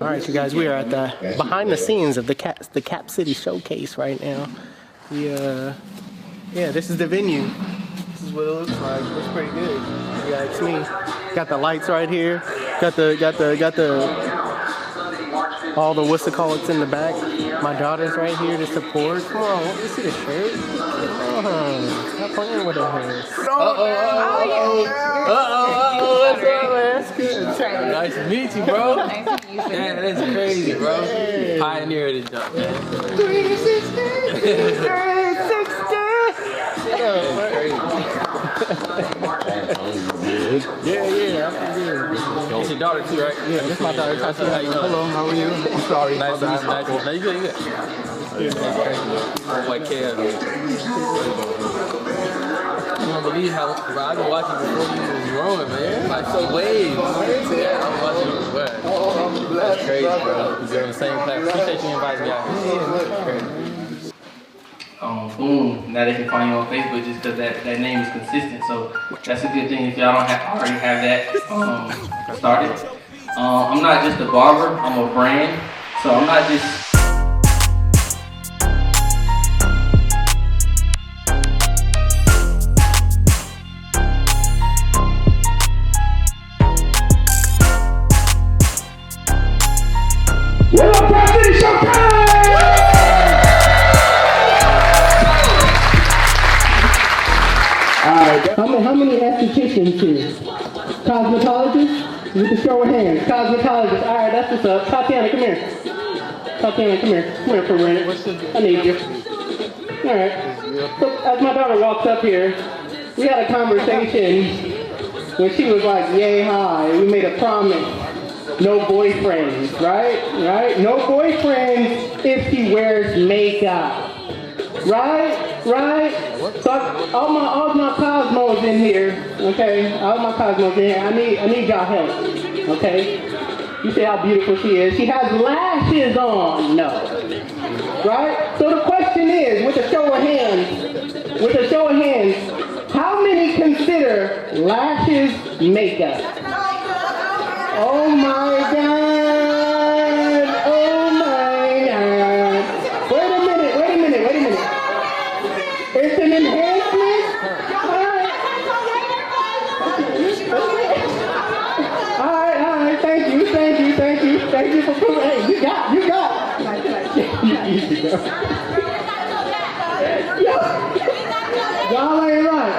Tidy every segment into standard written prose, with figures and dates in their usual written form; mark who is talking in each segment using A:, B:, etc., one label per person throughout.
A: All right, you guys, we are at the behind the scenes of the Cap City Showcase right now. Yeah, this is the venue. This is what it looks like. Looks pretty good. You guys see me. Got the lights right here. Got the all the what's-it-call-it's in the back. My daughter's right here to support. Come on, let me see the shirt. Stop playing with her. What's up, man? That's good.
B: Nice to meet you, bro. Nice to meet you. Yeah, that's crazy, bro. Hey. Pioneer of the jump, man.
A: 360! 360!
B: That's crazy.
A: Yeah, I'm good.
B: It's your daughter too, right?
A: Yeah, this is my daughter.
B: How you doing?
A: Hello, how are you? I'm sorry.
B: Nice to meet you. Nice to meet you. No, you good, you good. That's crazy. Like, care. You don't believe how, bro, I've been watching before you was growing, man. Like, so waves. Yeah, I'm watching you, bro. That's crazy, bro. You're on the same platform. Appreciate you inviting me out here. Boom. Now they can find you on Facebook just because that name is consistent. So that's a good thing if y'all don't already have that started. I'm not just a barber, I'm a brand. So I'm not just
A: How many estheticians here? Cosmetologists? With the show of hands. Cosmetologists. All right, that's what's up. Tatiana, come here. Tatiana, come here. Come here for a minute. I need you. All right. So as my daughter walks up here, we had a conversation when she was like yay high. We made a promise. No boyfriends, right? No boyfriends if she wears makeup. Right? So all my cosmos in here, okay? All my cosmos in here. I need y'all help, okay? You see how beautiful she is. She has lashes on. No. Right? So the question is, with a show of hands, how many consider lashes makeup? Oh my God. It's an enhancement. All right. Thank you for proving. Hey, you got. Easy, bro. Y'all ain't right.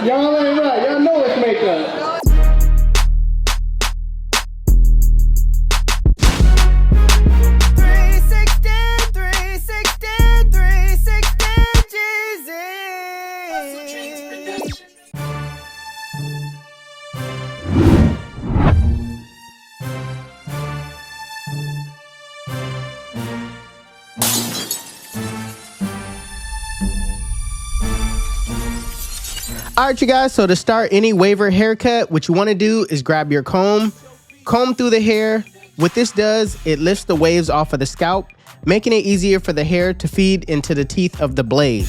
A: Y'all know it's makeup. All right, you guys, so to start any waver haircut, what you want to do is grab your comb through the hair. What this does, it lifts the waves off of the scalp, making it easier for the hair to feed into the teeth of the blade.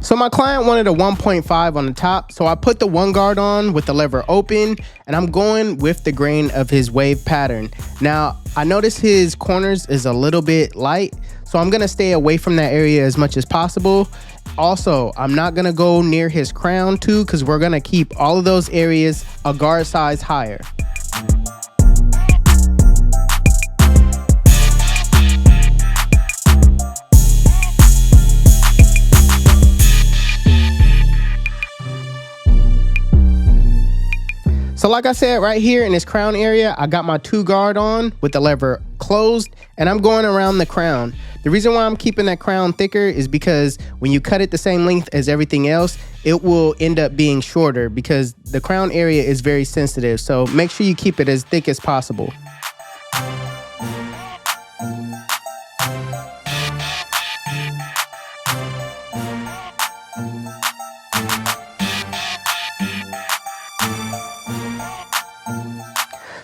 A: So my client wanted a 1.5 on the top, so I put the 1 guard on with the lever open, and I'm going with the grain of his wave pattern. Now, I notice his corners is a little bit light, so I'm gonna stay away from that area as much as possible. Also, I'm not gonna go near his crown too, because we're gonna keep all of those areas a guard size higher. So like I said, right here in this crown area, I got my 2 guard on with the lever closed, and I'm going around the crown. The reason why I'm keeping that crown thicker is because when you cut it the same length as everything else, it will end up being shorter because the crown area is very sensitive. So make sure you keep it as thick as possible.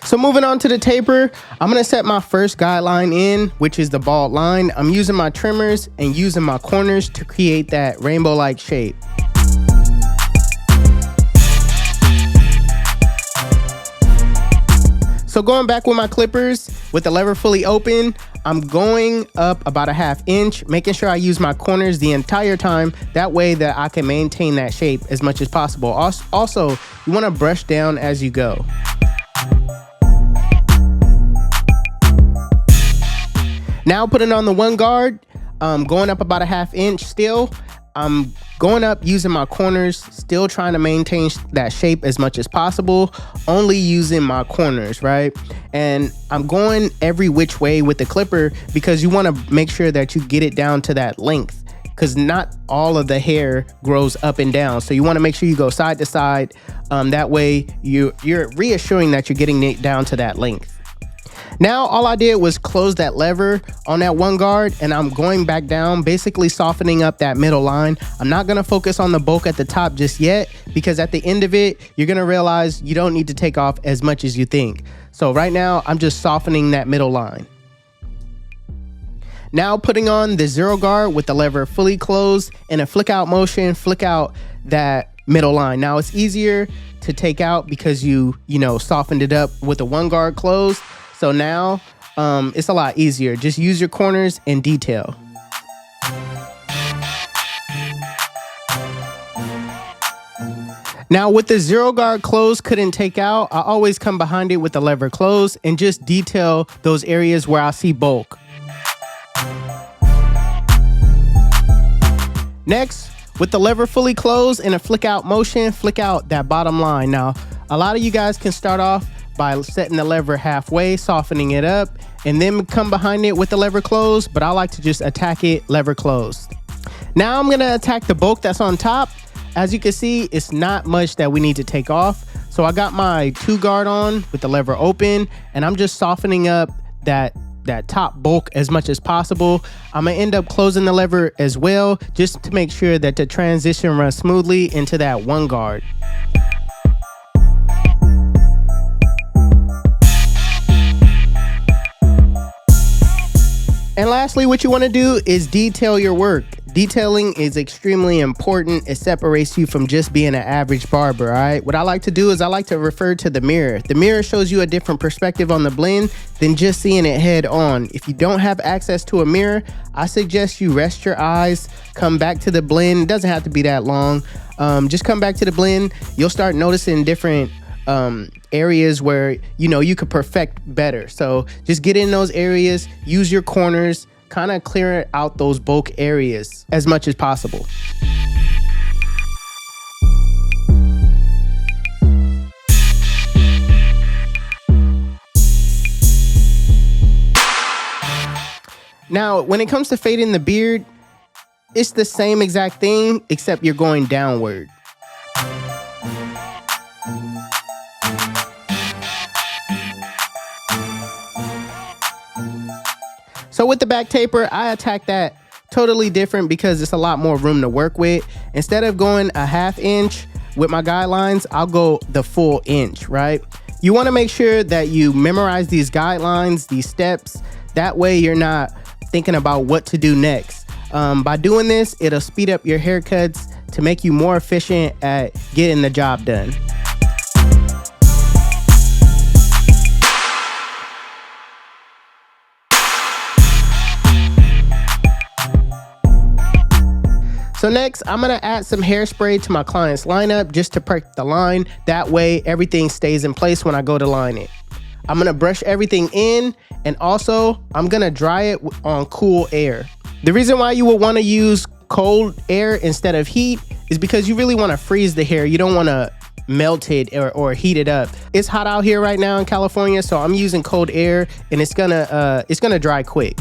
A: So moving on to the taper, I'm gonna set my first guideline in, which is the bald line. I'm using my trimmers and using my corners to create that rainbow-like shape. So going back with my clippers, with the lever fully open, I'm going up about a 1/2 inch, making sure I use my corners the entire time. That way that I can maintain that shape as much as possible. Also, you want to brush down as you go. Now putting on the one guard, going up about a 1/2 inch still. I'm going up using my corners, still trying to maintain that shape as much as possible, only using my corners, right? And I'm going every which way with the clipper because you want to make sure that you get it down to that length, because not all of the hair grows up and down. So you want to make sure you go side to side. That way you're reassuring that you're getting it down to that length. Now all I did was close that lever on that one guard, and I'm going back down, basically softening up that middle line. I'm not going to focus on the bulk at the top just yet, because at the end of it, you're going to realize you don't need to take off as much as you think. So right now, I'm just softening that middle line. Now putting on the zero guard with the lever fully closed in a flick out motion, flick out that middle line. Now it's easier to take out because you softened it up with the one guard closed. So now it's a lot easier. Just use your corners and detail. Now with the zero guard closed, couldn't take out, I always come behind it with the lever closed and just detail those areas where I see bulk. Next, with the lever fully closed in a flick out motion, flick out that bottom line. Now, a lot of you guys can start off by setting the lever halfway, softening it up, and then come behind it with the lever closed, but I like to just attack it lever closed. Now I'm gonna attack the bulk that's on top. As you can see, it's not much that we need to take off. So I got my two guard on with the lever open, and I'm just softening up that top bulk as much as possible. I'm gonna end up closing the lever as well, just to make sure that the transition runs smoothly into that one guard. And lastly, what you want to do is detail your work. Detailing is extremely important. It separates you from just being an average barber, all right? What I like to do is I like to refer to the mirror. The mirror shows you a different perspective on the blend than just seeing it head on. If you don't have access to a mirror, I suggest you rest your eyes, come back to the blend. It doesn't have to be that long. Just come back to the blend. You'll start noticing different areas where you could perfect better. So just get in those areas, use your corners, kind of clear out those bulk areas as much as possible. Now when it comes to fading the beard, it's the same exact thing, except you're going downward. So with the back taper, I attack that totally different because it's a lot more room to work with. Instead of going a 1/2 inch with my guidelines, I'll go the full inch, right? You want to make sure that you memorize these guidelines, these steps. That way you're not thinking about what to do next. By doing this, it'll speed up your haircuts to make you more efficient at getting the job done. So next, I'm gonna add some hairspray to my client's lineup just to perk the line. That way, everything stays in place when I go to line it. I'm gonna brush everything in, and also, I'm gonna dry it on cool air. The reason why you will wanna use cold air instead of heat is because you really wanna freeze the hair. You don't wanna melt it or heat it up. It's hot out here right now in California, so I'm using cold air, and it's gonna dry quick.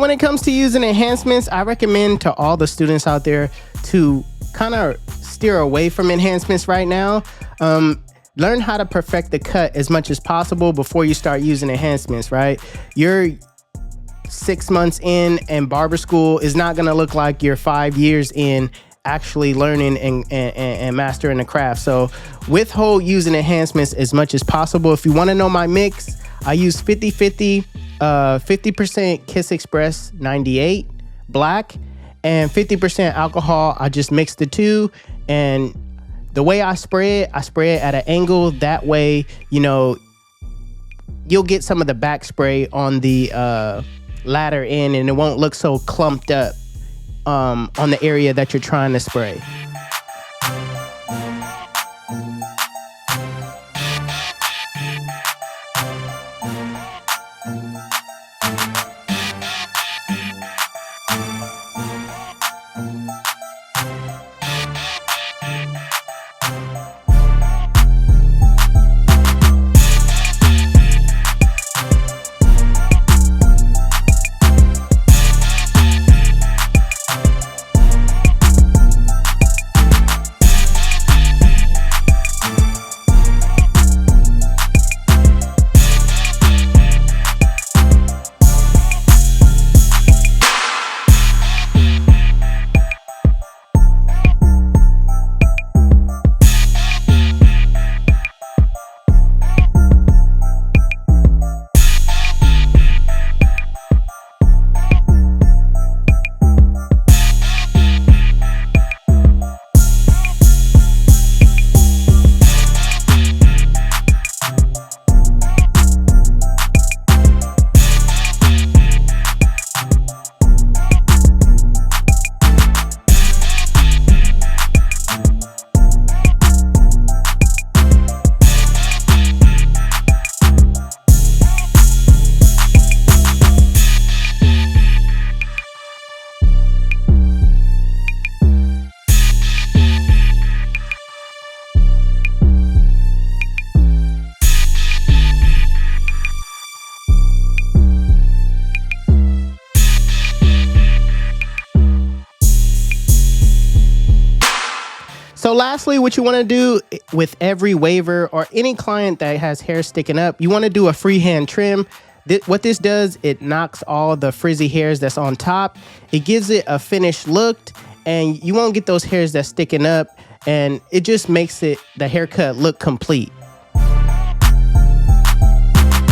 A: when it comes to using enhancements, I recommend to all the students out there to kind of steer away from enhancements right now. Learn how to perfect the cut as much as possible before you start using enhancements, right? You're 6 months in, and barber school is not going to look like you're 5 years in actually learning and mastering the craft. So withhold using enhancements as much as possible. If you want to know my mix, I use 50-50, 50% Kiss Express 98 black and 50% alcohol. I just mix the two, and the way I spray it at an angle. That way, you know, you'll get some of the back spray on the latter end, and it won't look so clumped up on the area that you're trying to spray. So lastly, what you want to do with every waiver or any client that has hair sticking up, you want to do a freehand trim. What this does, it knocks all the frizzy hairs that's on top. It gives it a finished look, and you won't get those hairs that's sticking up, and it just makes the haircut look complete.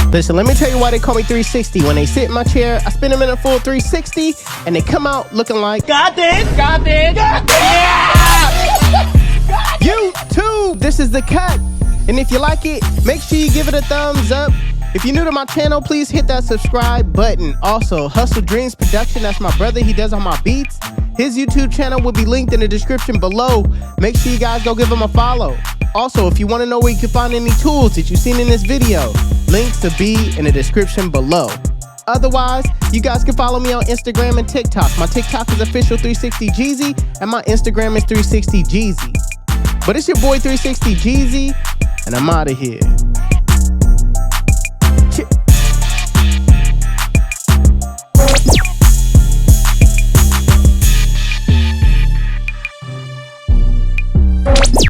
A: Listen, let me tell you why they call me 360. When they sit in my chair, I spin them in a full 360, and they come out looking like, got this, got this, got this. Yeah! YouTube, this is the cut. And if you like it, make sure you give it a thumbs up. If you're new to my channel, please hit that subscribe button. Also, HustleDreamProduction, that's my brother. He does all my beats. His YouTube channel will be linked in the description below. Make sure you guys go give him a follow. Also, if you want to know where you can find any tools that you've seen in this video, links will be in the description below. Otherwise, you guys can follow me on Instagram and TikTok. My TikTok is official360Jeezy, and my Instagram is 360Jeezy. But it's your boy 360Jeezy, and I'm out of here.